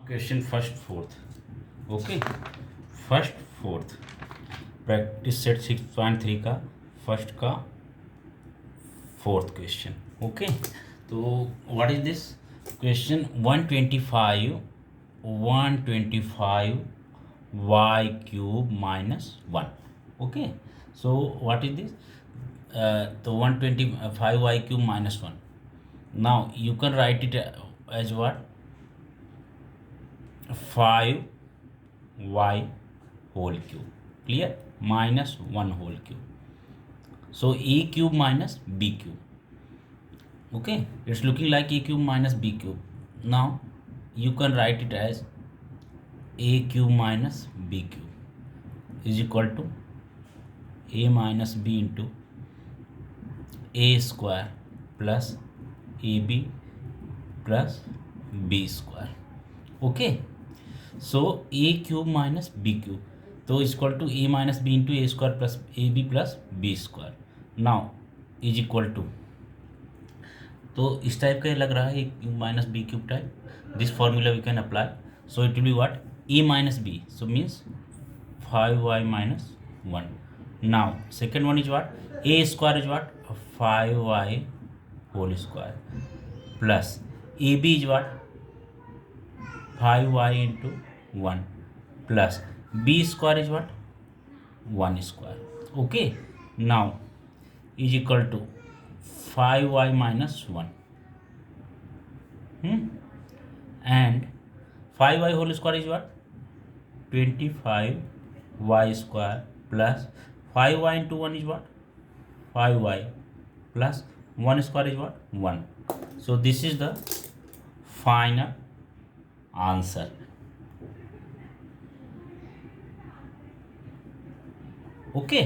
Question first fourth. Okay, first fourth practice set 6.3 का first का fourth question. Okay, तो what is this question? 125 y cube minus 1. Okay, so what is this? तो 125 y cube minus 1. Now you can write it as what? 5y whole cube. Clear? Minus 1 whole cube. So a cube minus b cube. Okay, it's looking like a cube minus b cube. Now you can write it as a cube minus b cube is equal to a minus b into a square plus ab plus b square. Okay, so a cube minus b cube, तो equal to a minus B into A square plus A B plus B square. Now is equal to, तो इस type का लग रहा है A cube minus B cube type. This formula we can apply. So it will be what? A minus B, so means 5y minus 1. Now second one is what? A square is what? 5y whole square plus A B is what? 5y into 1 plus b square is what? 1 square. Okay, now is equal to 5y minus 1. And 5y whole square is what? 25y square plus 5y into 1 is what? 5y plus 1 square is what? 1. So this is the final answer. Okay,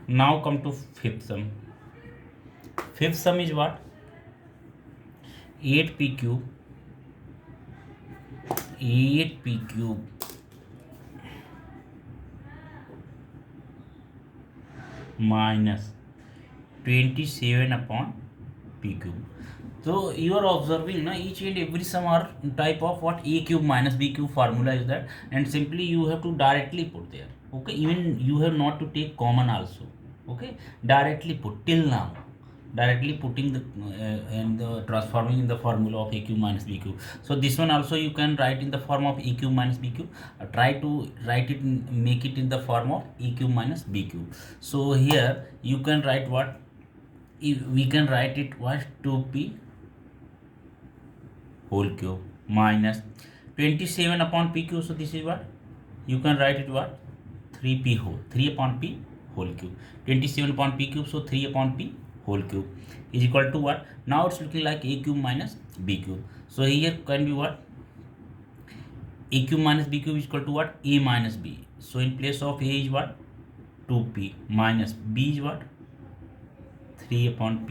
now come to fifth sum. Fifth sum is what? 8p cube minus 27 upon p cube. So you are observing na, each and every sum are type of what? A cube minus b cube formula is that, and simply you have to directly put there. Okay, even you have not to take common also. Okay, directly put till now, directly putting the and the transforming in the formula of a cube minus b cube. So this one also you can write in the form of a cube minus b cube. Try to write it make it in the form of a cube minus b cube. So here you can write what? We can write it was 2p whole cube minus 27 upon p cube. So this is what? You can write it what? 3p whole, 3 upon p whole cube. 27 upon p cube, so 3 upon p whole cube is equal to what? Now it's looking like a cube minus b cube. So here can be what? A cube minus b cube is equal to what? A minus b. So in place of a is what? 2p minus b is what? 3 upon p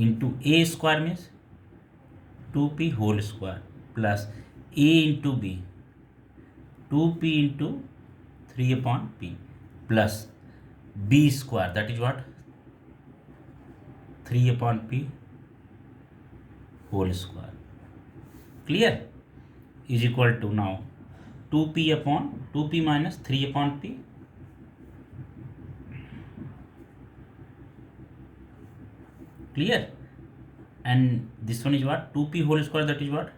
into a square means 2p whole square plus a into b 2p into 3 upon p plus b square, that is what? 3 upon p whole square. Clear? Is equal to now 2p upon 2p minus 3 upon p clear, and this one is what? 2p whole square, that is what?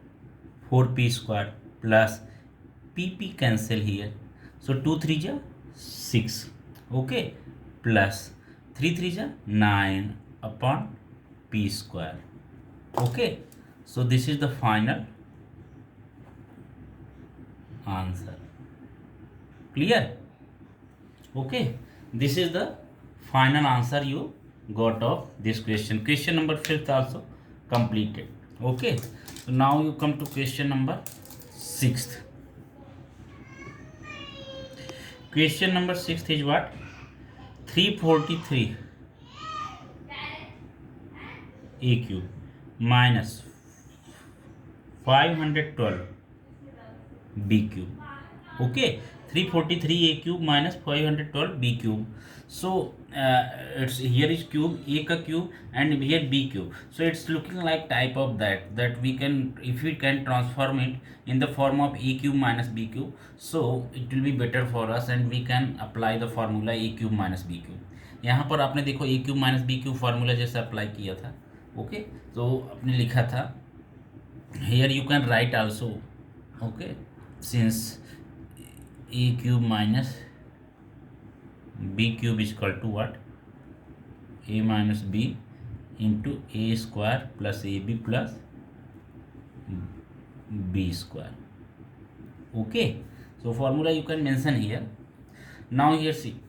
4p square plus pp cancel here, so 2 3 ja 6. Okay, plus 3 3 ja 9 upon p square. Okay, so this is the final answer. Clear? Okay, this is the final answer you got of this question. Question number 5th also completed. Okay, so now you come to question number 6th. Question number 6th is what? 343 a cube minus 512 b cube. Okay, 343 a cube minus 512 b cube. So it's here is cube a ka cube and here b cube. So it's looking like type of that we can, if we can transform it in the form of a cube minus b cube, so it will be better for us and we can apply the formula a cube minus b cube. यहाँ पर आपने देखो a cube minus b cube formula जैसे apply किया था. Okay, तो आपने लिखा था here you can write also. Okay, since a cube minus b cube is equal to what, a minus b into a square plus ab plus b square. Okay, so formula you can mention here. Now here see,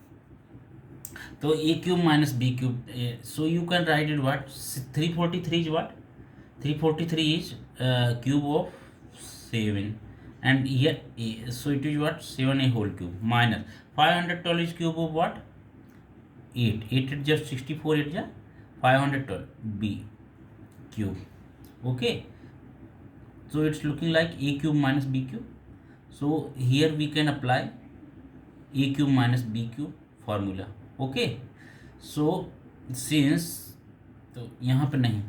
so a cube minus b cube, so you can write it what, 343 is what, 343 is cube of 7, and here so it is what, 7a whole cube minus 512 is cube of what, 8 is just 64, it is 512 b cube. Okay, so it's looking like a cube minus b cube. So here we can apply a cube minus b cube formula. Okay, so since, तो यहाँ पे नहीं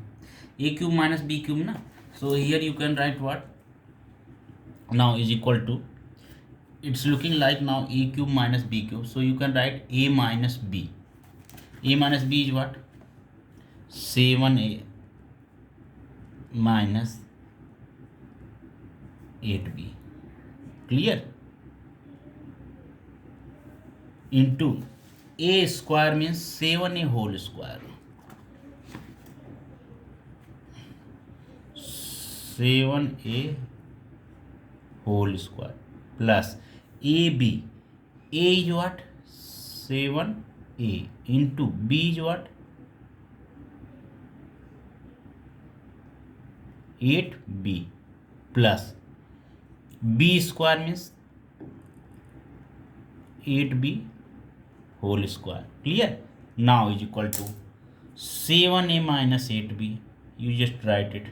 a cube minus b cube ना, so here you can write what, now is equal to, it's looking like now a cube minus b cube, so you can write a minus b. A minus b is what, 7a minus 8b, clear, into a square means 7a whole square, 7a whole square plus ab, a is what, 7a into b is what, 8b plus b square means 8b whole square. Clear? Now is equal to 7a minus 8b. You just write it.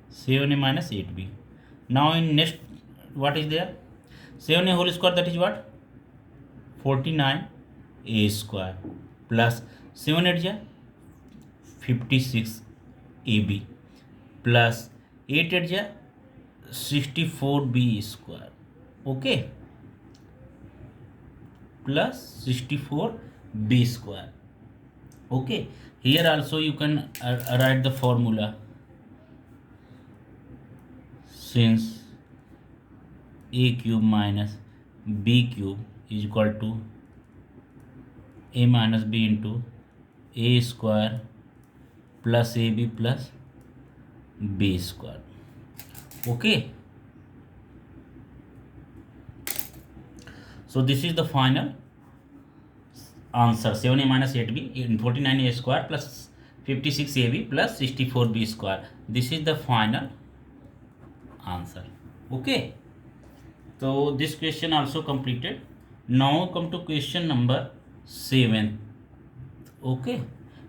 Seven a minus 8b. Now in next, what is there? 7a whole square, that is what? 49a square plus 7 8 ja 56ab plus 8 8 ja 64b square. Okay, plus 64b square. Okay, here also you can write the formula. Since a cube minus b cube is equal to a minus b into a square plus ab plus b square. Okay, so this is the final answer, 7a minus 8b in 49a square plus 56ab plus 64b square. This is the final answer. Okay, so this question also completed. Now come to question number 7. Okay,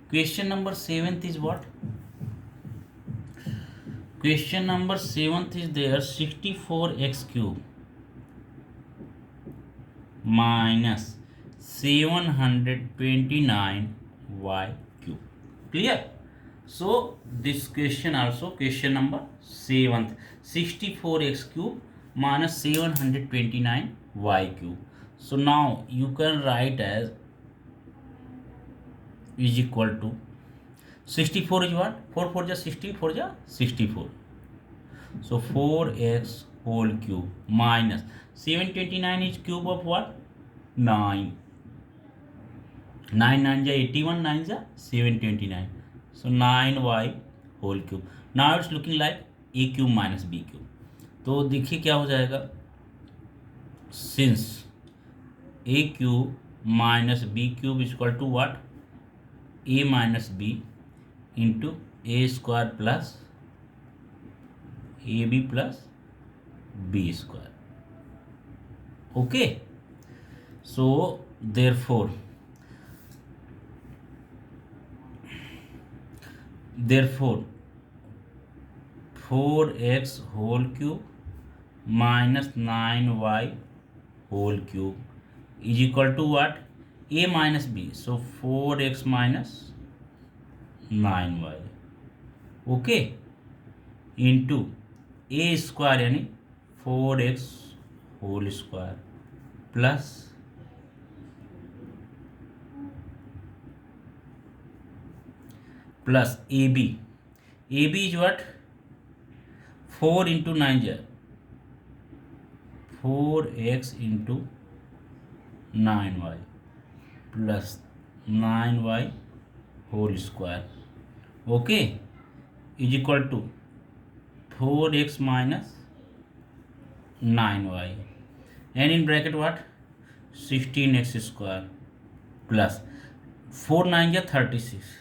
question number 7 is what? Question number 7 is there, 64x cube minus 729y cube. Clear? So this question also, question number 7th, 64x cube minus 729y cube. So now you can write as is equal to 64 is what? 4 4 ja 60, 4 ja 64. So 4x whole cube minus 729 is cube of what? 9. 9 9 ja 81, 9 ja 729. So 9y whole cube. Now it's looking like a cube minus b cube. तो देखिए क्या हो जाएगा, since a cube minus b cube is equal to what? A minus b into a square plus ab plus b square. Okay, so therefore 4x whole cube minus 9y whole cube is equal to what, a minus b, so 4x minus 9y, okay, into A square यानी 4x whole square plus A B is what, 4 into 9 जा 4x into 9y plus 9y whole square, okay, is equal to 4x minus 9y and in bracket what 16x square plus 4 9 जा 36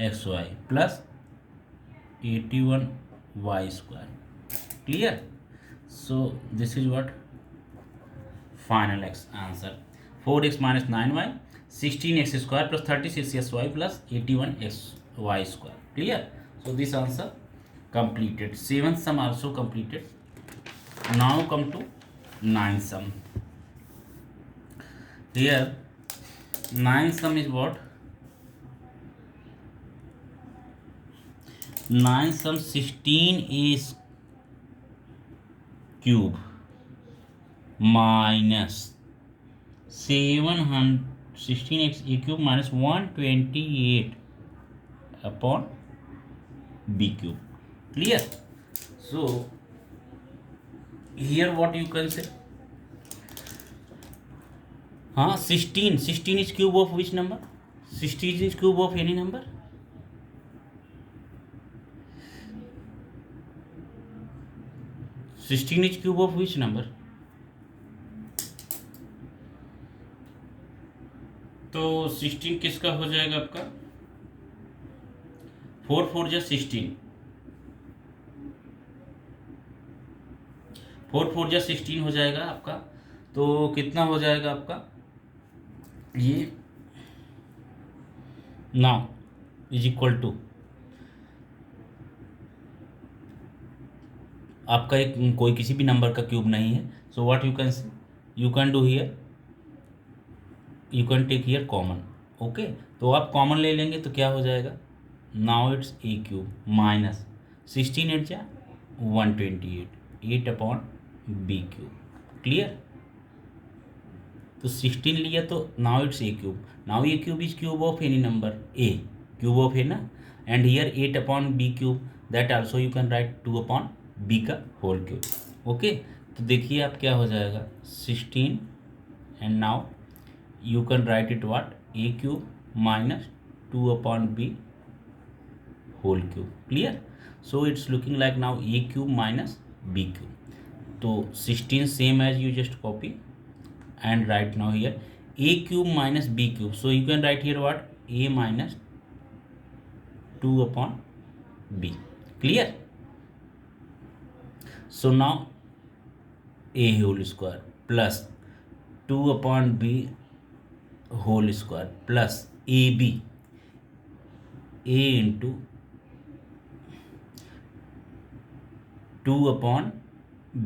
xy plus 81y square, clear. So this is what final answer, 4x minus 9y 16x square plus 36xy plus 81xy square, clear. So this answer completed. 7th sum also completed. Now come to 9th sum. Here 9th sum is what, 9th sum 16a cube minus 16x a cube minus 128 upon b cube, clear. So here what you can say, 16 is cube of which number, 16 is cube of any number, 16 is cube of which number, तो 16 किसका हो जाएगा आपका, 4 4 जा 16, 4 4 जा 16 हो जाएगा आपका. तो कितना हो जाएगा आपका ये, नाउ इज इक्वल टू आपका एक कोई किसी भी नंबर का क्यूब नहीं है. So what you can do here, you can take here common, okay. तो आप कॉमन ले लेंगे तो क्या हो जाएगा, now it's a cube minus 16 8 जा 128 8 अपॉन बी क्यूब, क्लियर. तो 16 लिया तो now it's a cube, now a cube is cube of any number, a cube of है ना, and here 8 upon b cube, that also you can write 2 upon b का whole cube, okay. तो देखिए आप क्या हो जाएगा 16 and now you can write it what, a cube minus 2 upon b whole cube, clear. So it's looking like now a cube minus b cube. So 16 same as you just copy and write now here a cube minus b cube. So you can write here what, a minus 2 upon b, clear. So now a whole square plus 2 upon b whole square plus A b, a into 2 upon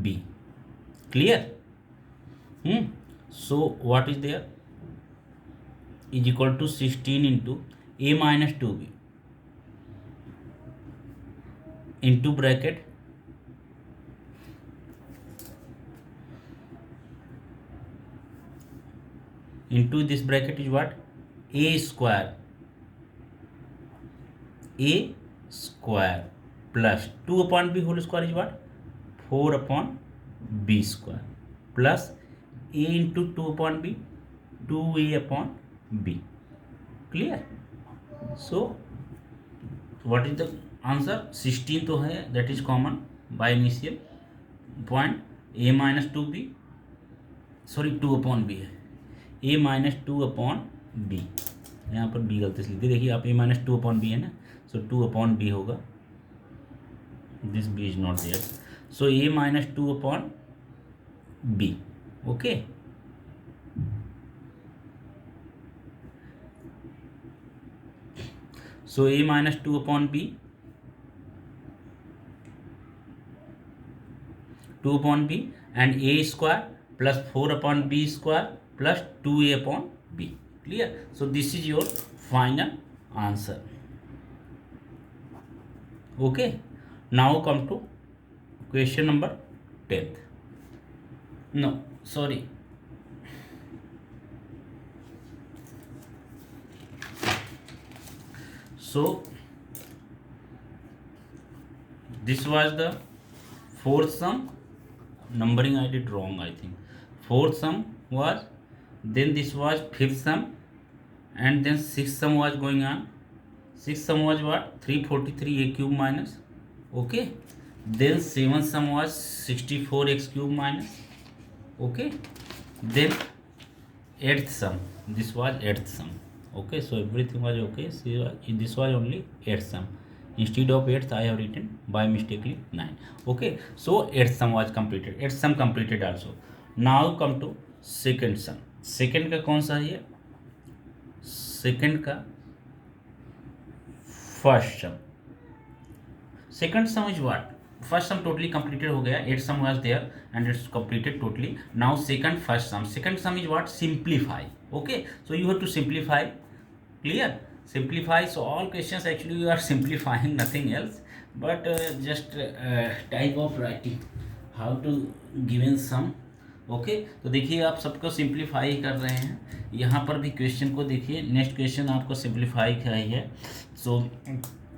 b, clear. So what is there is equal to 16 into a minus 2b into bracket into this bracket is what, a square plus 2 upon b whole square is what, 4 upon b square plus a into 2 upon b 2a upon b, clear. So what is the answer, 16 तो है, that is common by initial point, a minus 2b, sorry 2 upon b है, a minus 2 upon B, यहाँ पर b गलती से लिख दी, देखिए आप a माइनस 2 अपॉन बी है ना, सो 2 अपॉन बी होगा, this b is not there, so a minus 2 upon b, okay. So a minus 2 upon b 2 upon b and a square plus 4 upon b square plus 2a upon b. Clear? So this is your final answer. Okay, now come to question number 10th. No, sorry. So this was the fourth sum. Numbering I did wrong, I think. Fourth sum was, then this was fifth sum, and then sixth sum was going on. Sixth sum was what? 343 a cube minus. Okay. Then seventh sum was 64x cube minus. Okay. Then eighth sum. This was eighth sum. Okay. So everything was okay. So this was only eighth sum. Instead of 8th, I have written by mistakenly 9. Okay, so 8th sum was completed. 8th sum completed also. Now come to second sum. Second का कौन सा है? Second का first sum. Second sum is what? First sum totally completed हो गया. 8th sum was there and it's completed totally. Now second first sum. Second sum is what? Simplify. Okay, so you have to simplify. Clear? Simplify. So all questions actually you are simplifying, nothing else, but just type of writing how to given sum. Okay, तो देखिए आप सबको simplify कर रहे हैं. यहाँ पर भी क्वेश्चन को देखिए. नेक्स्ट क्वेश्चन आपको सिंप्लीफाई का ही है. So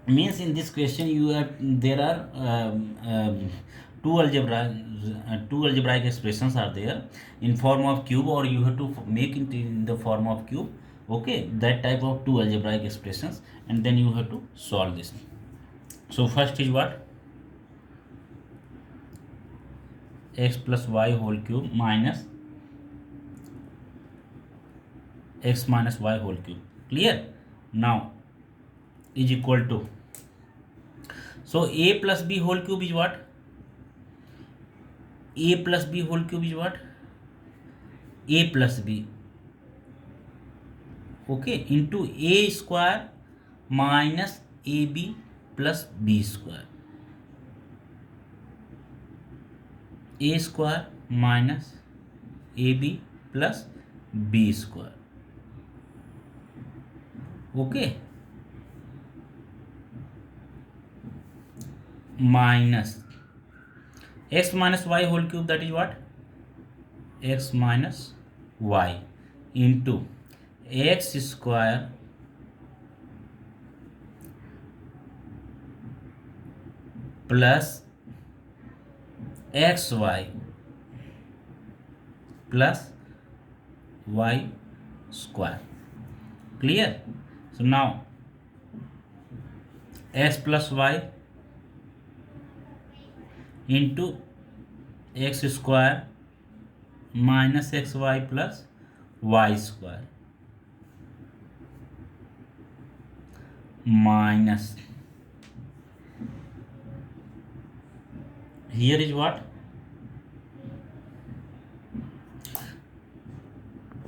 means in this question you are there are two algebraic expressions are there in form of cube, or you have to make it in the form of cube. Okay, that type of two algebraic expressions, and then you have to solve this. So first is what? X plus y whole cube minus x minus y whole cube. Clear? Now is equal to, so a plus b whole cube is what? A plus b whole cube is what? A plus b. Okay, into a square minus ab plus b square. A square minus ab plus b square. Okay, minus x minus y whole cube, that is what? X minus y into x square plus xy plus y square. Clear? So now x plus y into x square minus xy plus y square minus, here is what?